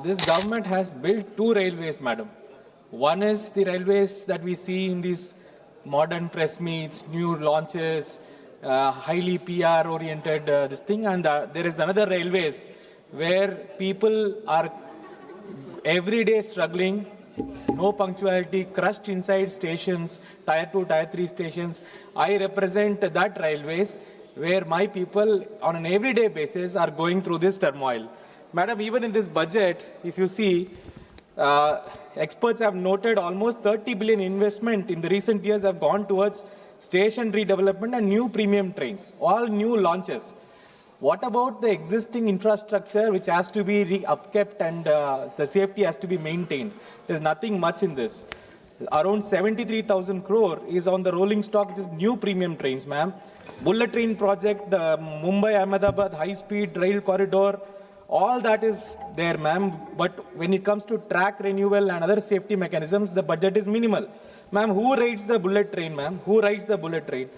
This government has built two railways, madam. One is the railways that we see in these modern press meets, new launches, highly PR-oriented this thing, and there is another railways where people are every day struggling, no punctuality, crushed inside stations, tier 2, tier 3 stations. I represent that railways where my people on an everyday basis are going through this turmoil. Madam, even in this budget, if you see, experts have noted almost 30 billion investment in the recent years have gone towards station redevelopment and new premium trains, all new launches. What about the existing infrastructure which has to be upkept and the safety has to be maintained? There's nothing much in this. Around 73,000 crore is on the rolling stock, which is new premium trains, ma'am. Bullet train project, the Mumbai-Ahmedabad high-speed rail corridor, all that is there, ma'am. But when it comes to track renewal and other safety mechanisms, the budget is minimal. Ma'am, who rides the bullet train, ma'am? Who rides the bullet train?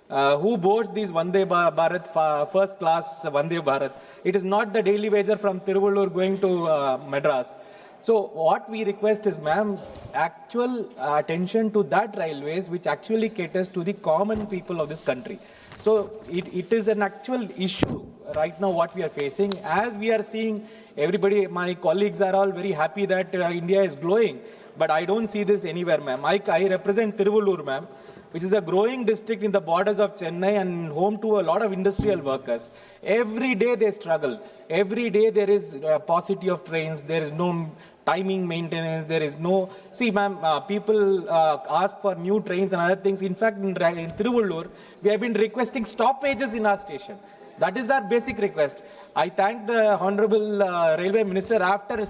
Who boards these Vande Bharat, first class Vande Bharat? It is not the daily wager from Tiruvallur going to Madras. So what we request is, ma'am, actual attention to that railways which actually caters to the common people of this country. So it is an actual issue right now what we are facing. As we are seeing, everybody, my colleagues are all very happy that India is growing. But I don't see this anywhere, ma'am. I represent Tiruvallur, ma'am, which is a growing district in the borders of Chennai and home to a lot of industrial workers. Every day they struggle. Every day there is paucity of trains. There is no timing maintenance. There is no... See, ma'am, people ask for new trains and other things. In fact, in Tiruvallur, we have been requesting stoppages in our station. That is our basic request. I thank the Honorable Railway Minister. After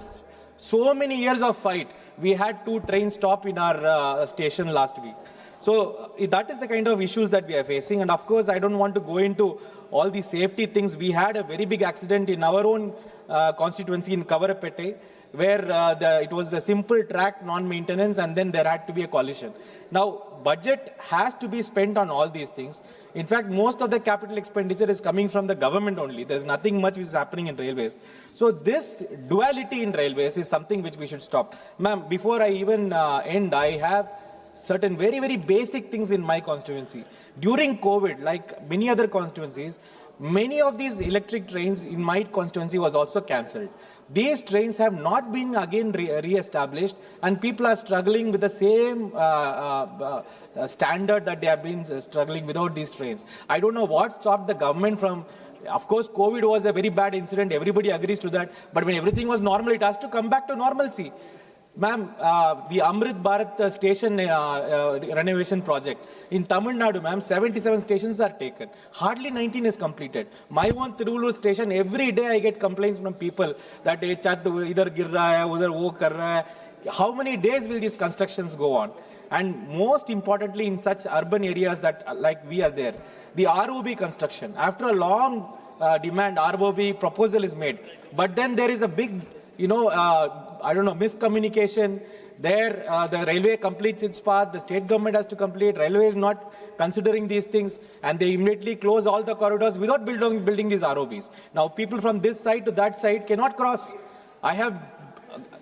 so many years of fight, we had 2 trains stop in our station last week. So that is the kind of issues that we are facing. And of course, I don't want to go into all the safety things. We had a very big accident in our own constituency in Kavarapete, where it was a simple track non-maintenance and then there had to be a collision. Now, budget has to be spent on all these things. In fact, most of the capital expenditure is coming from the government only. There's nothing much which is happening in railways. So this duality in railways is something which we should stop. Ma'am, before I even end, I have certain very, very basic things in my constituency. During COVID, like many other constituencies, many of these electric trains in my constituency was also cancelled. These trains have not been again re-established and people are struggling with the same standard that they have been struggling without these trains. I don't know what stopped the government from... Of course, COVID was a very bad incident. Everybody agrees to that. But when everything was normal, it has to come back to normalcy. Ma'am, the Amrit Bharat station renovation project in Tamil Nadu, ma'am, 77 stations are taken. Hardly 19 is completed. My own Tiruvallur station, every day I get complaints from people that chat idhar gir raha hai, udhar wo kar raha hai. How many days will these constructions go on? And most importantly, in such urban areas that like we are there, the ROB construction. After a long demand, ROB proposal is made. But then there is a big I don't know, miscommunication. There, the railway completes its path, the state government has to complete, railway is not considering these things, and they immediately close all the corridors without building these ROBs. Now, people from this side to that side cannot cross.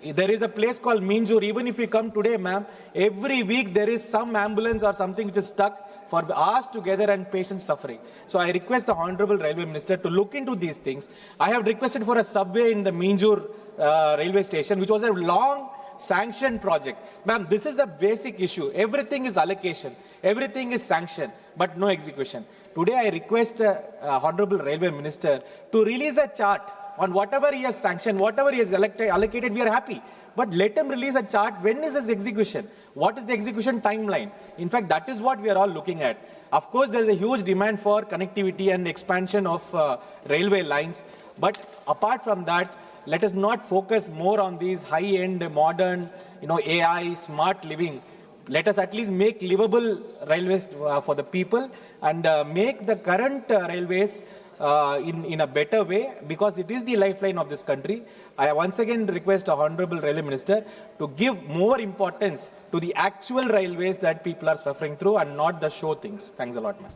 There is a place called Minjur. Even if you come today, ma'am, every week there is some ambulance or something which is stuck for hours together and patients suffering. So I request the Honorable Railway Minister to look into these things. I have requested for a subway in the Minjur railway station, which was a long sanctioned project. Ma'am, this is a basic issue. Everything is allocation. Everything is sanctioned, but no execution. Today I request the Honorable Railway Minister to release a chart on whatever he has sanctioned, whatever he has allocated, we are happy. But let him release a chart. When is his execution? What is the execution timeline? In fact, that is what we are all looking at. Of course, there is a huge demand for connectivity and expansion of railway lines. But apart from that, let us not focus more on these high-end, modern, AI, smart living. Let us at least make livable railways for the people and make the current railways in a better way, because it is the lifeline of this country. I once again request our Honorable Railway Minister to give more importance to the actual railways that people are suffering through and not the show things. Thanks a lot, ma'am.